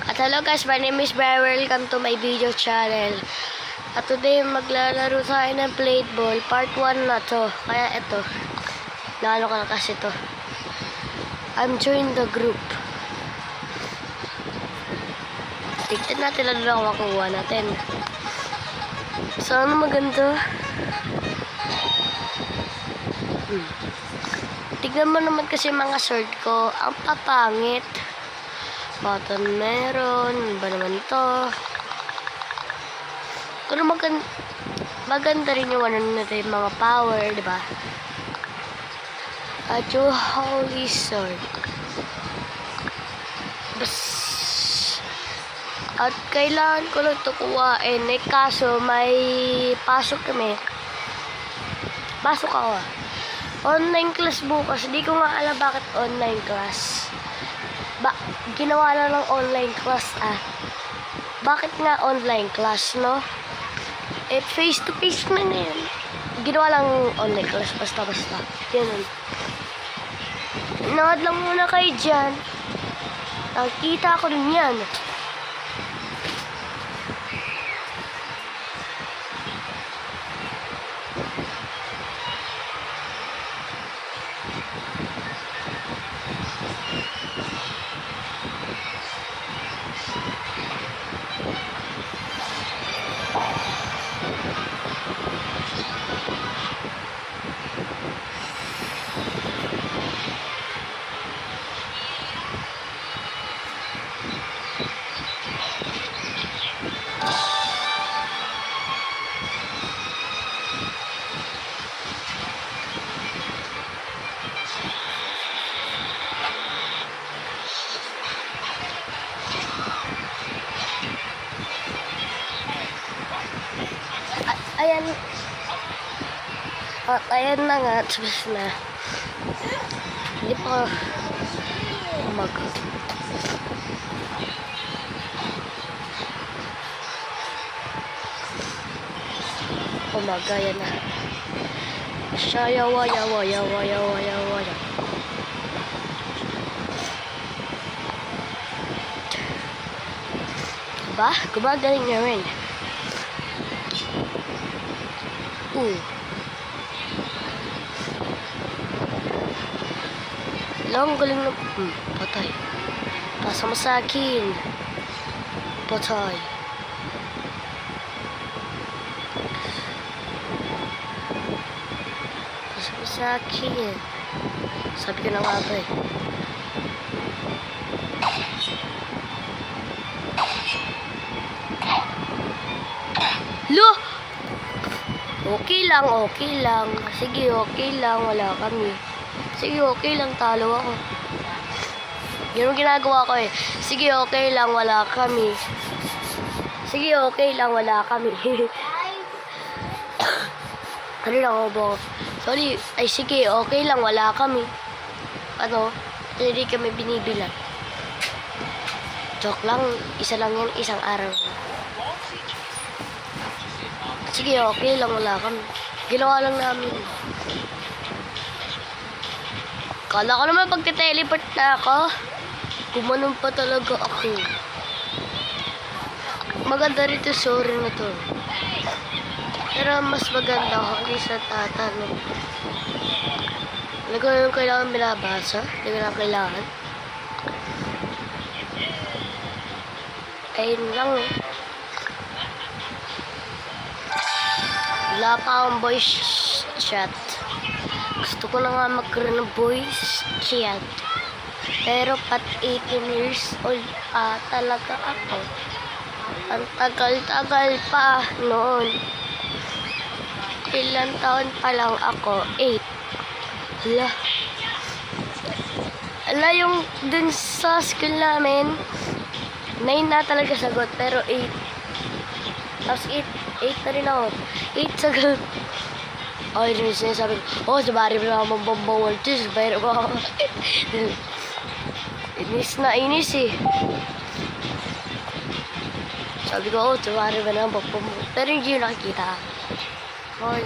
At hello guys, my name is Brian. Welcome to my video channel. At today maglalaro tayo ng plate ball. Part 1 na to. Kaya ito. Naano ka na kasi to. I'm joined the group. Tignan natin ano lang makuha natin. Sana maganda. Tignan mo naman kasi mga sword ko. Ang papangit. Button meron. Ba naman to? Pero maganda rin yung ano natin, yung mga power, di ba? At yung holy sword. Bas. At kailangan ko lang ito kuhain. Eh, kaso may pasok kami. Pasok ako. Online class bukas. Hindi ko nga alam bakit online class. Ginawa na ng online class Bakit nga online class, no? Eh, face to face na yan. Ginawa lang online class, basta-basta. Ganun. Nanood lang muna kayo dyan. Nakikita ko rin yan. Ayan. At ayan na nga. Tapos na. Hindi pa umaga. Yan na. Siya yawa. Diba? Gumagaling na rin. Lang galing na. Patay. Pasa mo sa akin. Patay. Pasa mo sa akin. Sabi ko na nga ba eh. Lo! Okay lang. Sige, okay lang. Wala kami. Sige, okay lang. Talo ako. Yun ang ginagawa ko eh. Sige, okay lang. Wala kami. Sige, okay lang. Wala kami. Ano lang ako ba? Sorry. Ay, sige, okay lang. Wala kami. Ano? Hindi kami binibilang. Joke lang. Isa lang yan. Isang araw. Sige, okay lang, wala kami. Ginawa lang namin. Kala ko naman pagka-teleport na ako. Gumanon pa talaga ako. Maganda rito, sorry na to. Pero mas maganda ako sa tatanong. Hindi ko yung kailangan binabasa. Hindi ko lang kailangan. Ayun lang eh. Wala pa akong voice chat. Gusto ko na nga magkaroon ng voice chat. Pero pat 18 years old talaga ako. Ang tagal-tagal pa noon. Ilang taon pa lang ako? 8. Hala, yung dun sa school namin 9 na talaga sagot, pero 8. Tapos 8 na rin ako. 8 sagot. Ay, rin sinasabi ko, sa bari mo naman bombong voltage, bayro ko ako. Inis eh. Sabi ko, sa bari mo naman bombong. Pero hindi yung nakikita. Ay,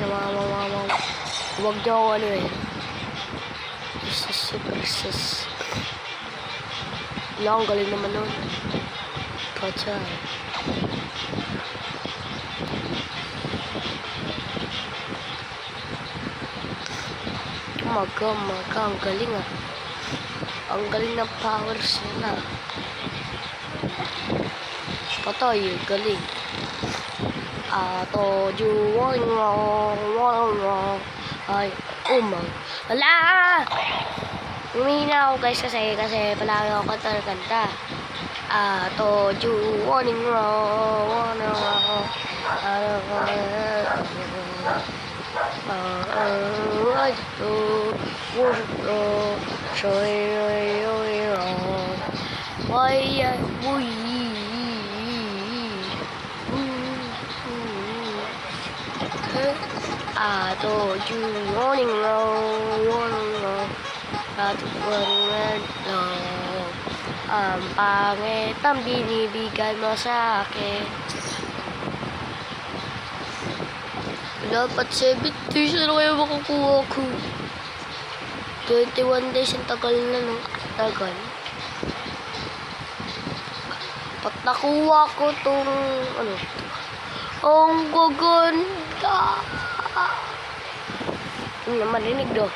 huwag niyo ako ano eh. Jesus. Wala, ang galing naman nun. Pachay. Maga, ang galing ah. Ang galing ng powers niya na. Patay, galing. Told you wrong. Ay, Wala! Umihina ako guys kasi palagi ako kanta. Told you warning wrong. I told you warning wrong. Ang pangit ang binibigay mo sa akin. Dapat 7 days na kaya makukuha ko. 21 days ang tagal na nung tagal. Pat nakuha ko tong ang gaganda. Hindi na marinig do.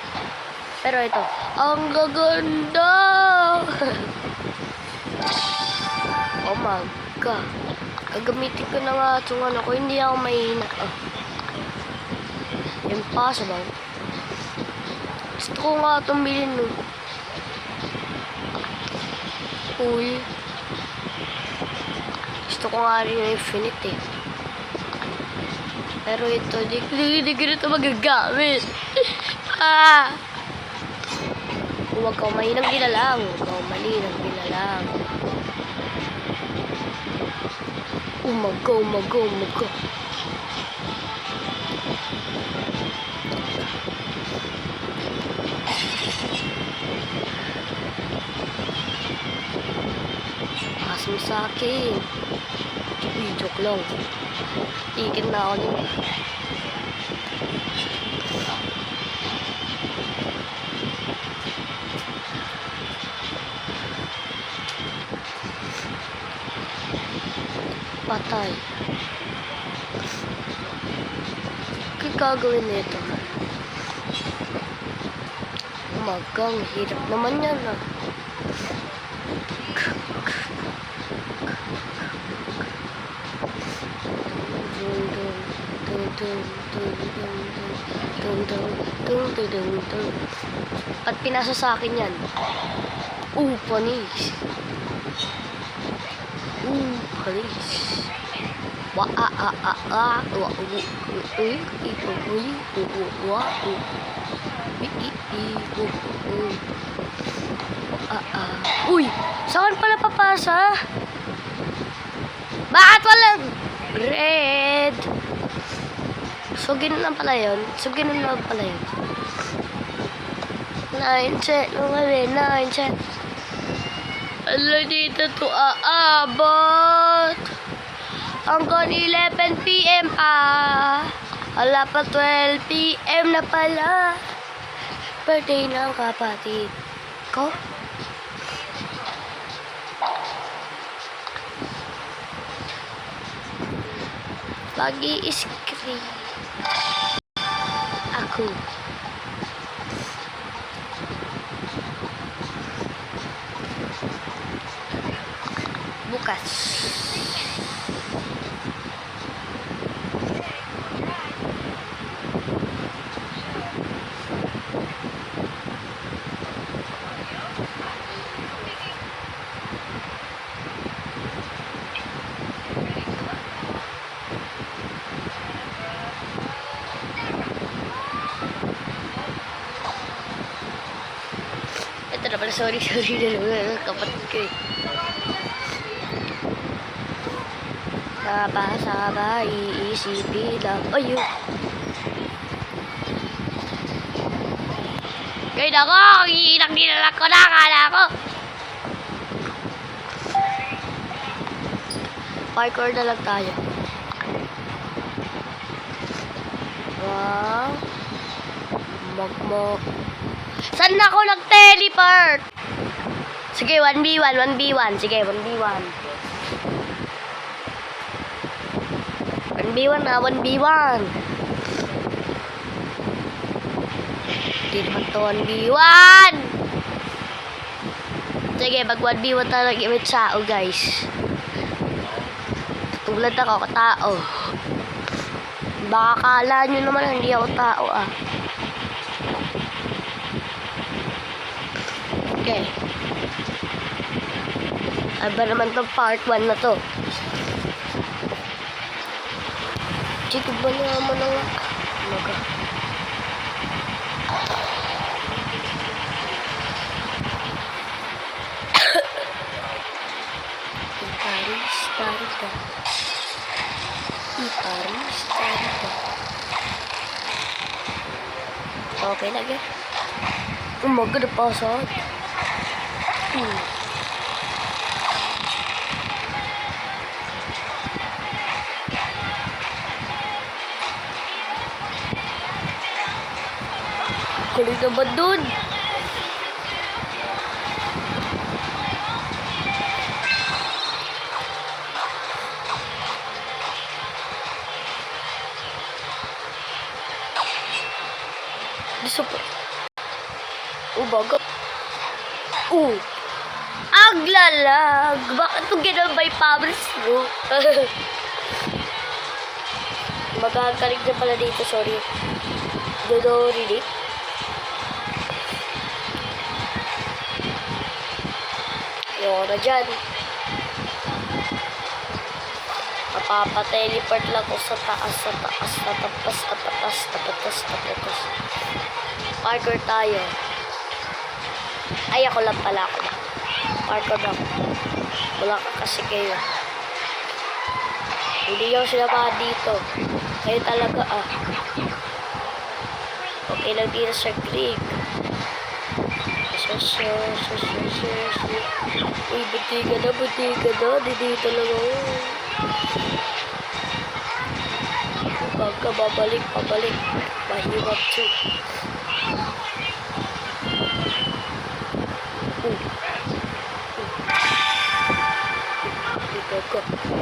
Pero ito, ang gaganda. Oh my God. Gagamitin ko na nga itong ko. Hindi ako mahina. Impossible. Gusto ko nga itong bilhin nun. Uy. Gusto ko nga rin yung infinite eh. Pero ito, di ko ito magagamit. Huwag kang mahinang ginalang. Huwag kang malinang ginalang. Umaga. Asim sa akin. Joke lang. Ikin na ako din. Patay. Kaya gagawin nito. Umagang hirap naman yan ah. At pinasa sa akin yan. Panis. Panis. Uy! Saan pala papasa? Bakit walang red? Sugin na pala yun. 9 set. Ala, dito to aabot. Hanggang 11 PM Ala pa 12 PM na pala. Birthday ng kapatid ko. Mag-i-screen ako. Bukas. Ito na pala, sorry na kapatid ko eh. Sabay, iisipin lang. Ayun. Ngayon ako, ginala ko na, akala ko. Parkour na lang tayo. Wow. Saan ako nag-teleport? Sige, 1v1, 1v1. Sige, 1v1. 1v1 na, 1v1. Hindi naman to 1v1. Sige, mag 1v1 talaga with sao, guys. Tulad ako, katao. Baka kala nyo naman hindi ako tao, ah. Okay. Aba naman to part 1 na to. Sige ba naman ang maga. Paris, tarita. Paris, tarita. Okay lagi. Umaga na pasok. Kulit na ba dun? Bagat. Aglalag. Bakit ito ginambay Pabris mo? Magkakalig na pala dito, sorry. Dodo really? Ayoko na dyan. Mapapateleport lang ko sa taas, tapas. Parkour tayo. Ay, ako lang pala. Parkour ako. Wala ka kasi kayo. Hindi yung sinamahan dito. Kayo talaga, ah. Okay lang dito sa Greek. Uy, buti ka na. Dito lang ako. Pagka babalik. Mahirap to.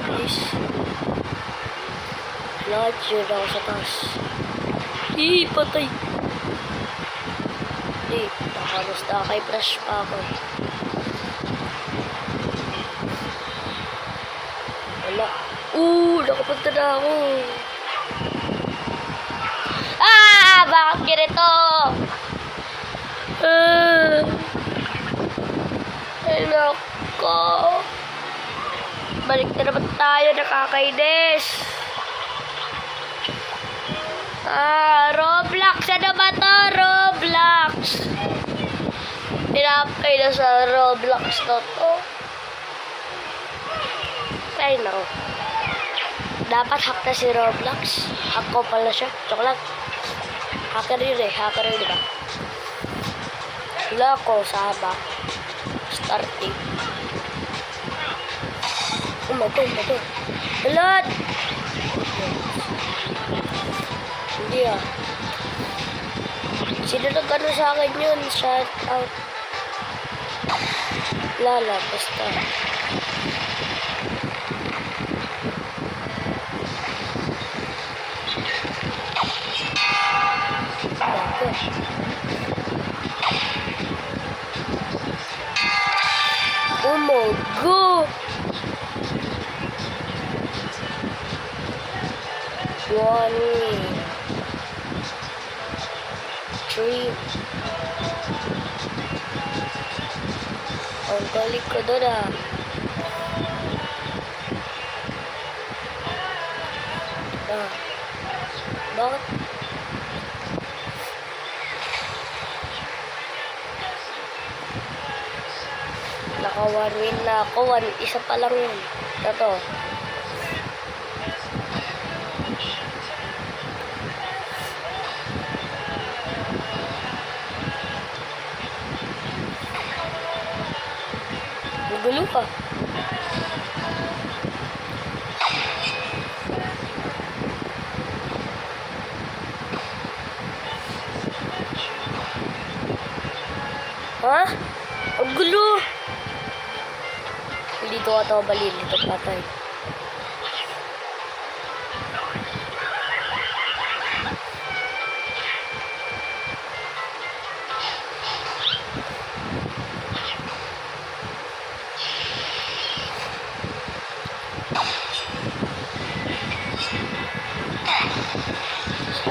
Please. Lahat yun ako sa taas. Patay. Hindi. Nakaros na kay brush pa ako. Wala. Nakapunta na ako. Bakit ganito? Ay, nako. Balik na naman tayo, nakakainis. Roblox. Ano ba to? Roblox. Pinapay na sa Roblox na to. Ay, no. Dapat hack na si Roblox. Hack ko pala siya. Joke lang. Hacker yun eh. Hacker yun, diba? Wala ko sa haba. Starting. Mato. Balat! Hindi ah. Sino nag-ano sa akin yun? Shout out. Lala, basta. Oh my God! 1, 3. Ang galing ko doon ah. Bakit? Naka 1 win na ako. Isa pa lang yun. Ito. Gulo ka. Ha? Ang gulo. ko ito balin ito patay.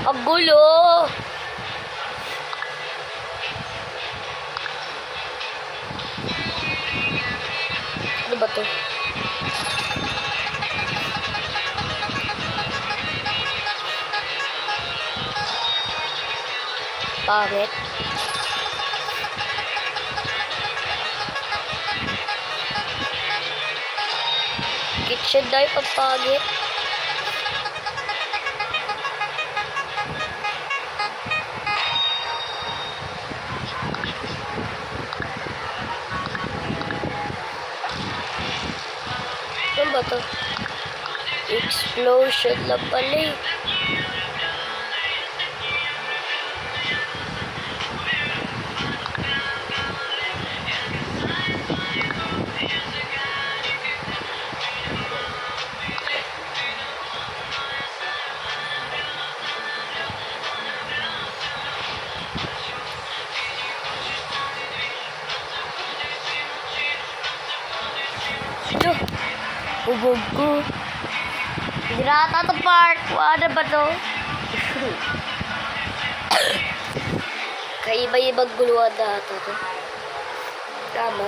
Ang gulo! Ano ba to? Pangit. Kitchen dahil pagpangit. Ano ba to? Explosion lang pala eh. Ito. Hubog ko. Hindi na ata ito part. Ano ba to? Kaiba-ibang guluhan na ito to. Tama.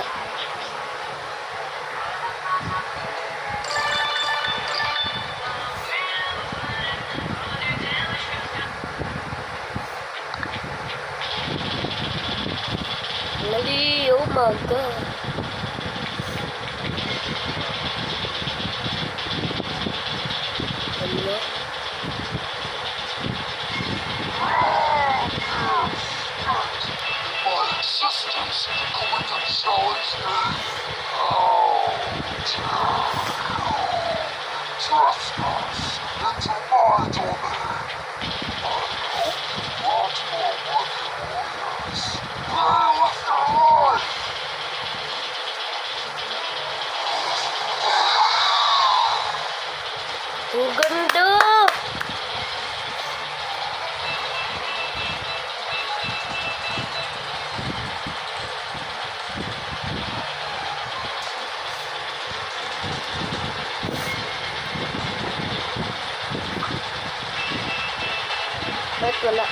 Mali. Oh my God. Ano? Ang ganda! Bakit wala?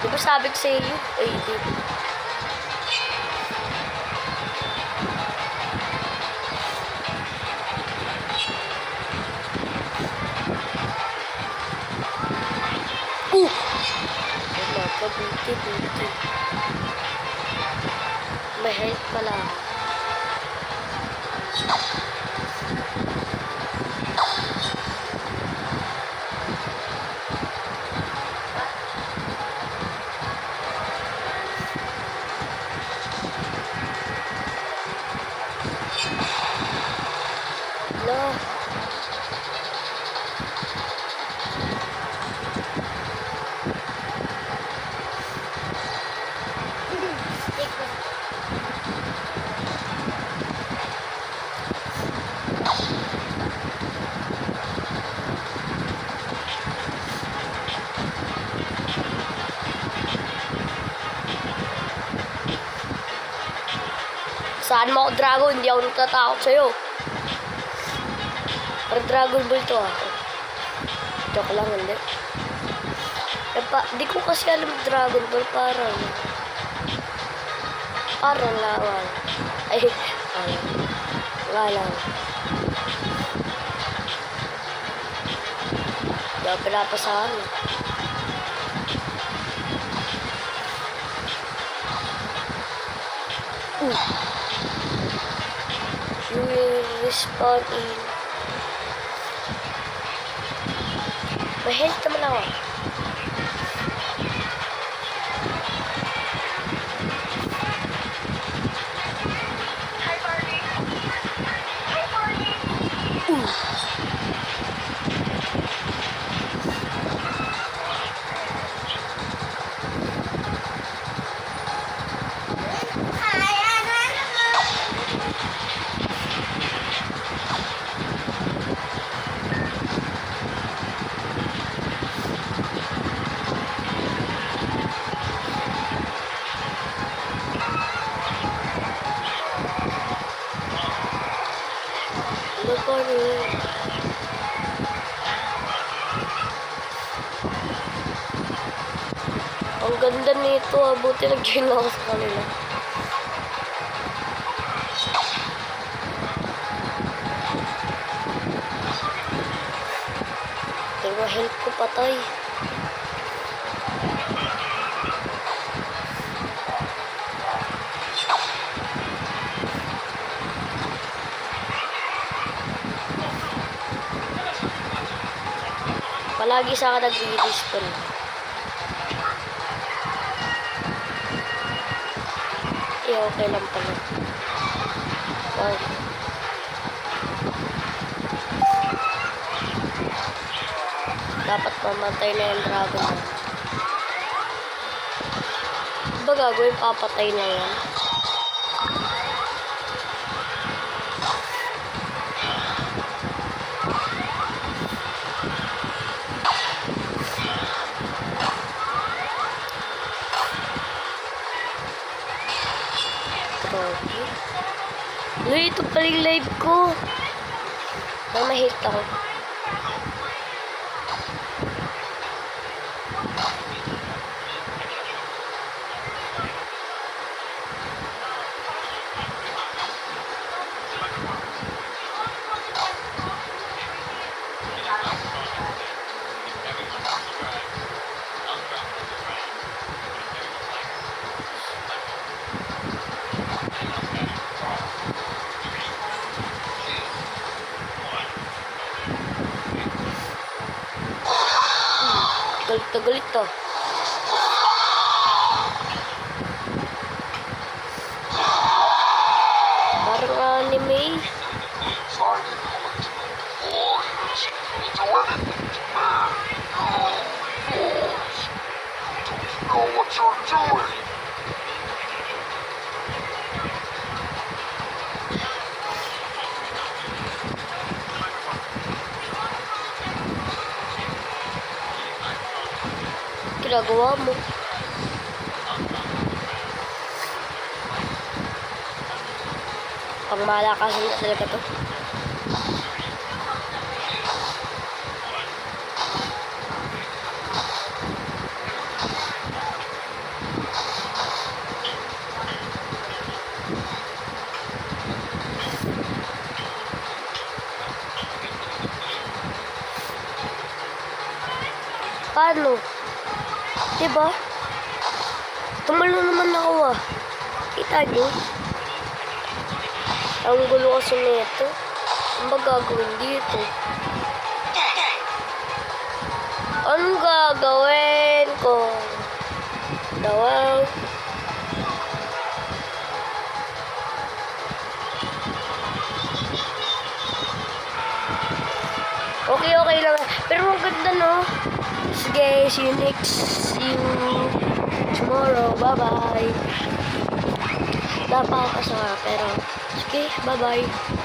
Di ba sabi ko sa iyo? Ay, di. Wala pa, buti. May health pala ako. No. Saan mo ako, Dragon? Hindi ako natatakot sa'yo. Parang Dragon Ball to ah. Joke lang, hindi. Di ko kasi alam Dragon Ball, parang lawal. Ay, wala lang. Di ako pinapasahan. You will respawn in... May health naman ako. Ano pa rin? Ang ganda nito, buti nag-join ako sa kanila. Pero help ko patay. Palagi sa akin nag-respawn. Okay lang pala. Wow. Dapat mamatay na yung dragon. Ba gagawin? Papatay na yan. Ito pala yung live ko. Nang ma-hate ako. Galit to. Parang anime. Ginagawa mo. Pang malakasan na talaga to. Paano? Diba? Tumalo naman ako ah. Kita niyo? Ang gulo kasi nito. Ano ba gagawin dito? Anong gagawin ko? Dawang. Okay lang. Pero ang ganda no? Sige, see you tomorrow. Bye-bye. Napakasama pero sige, bye-bye.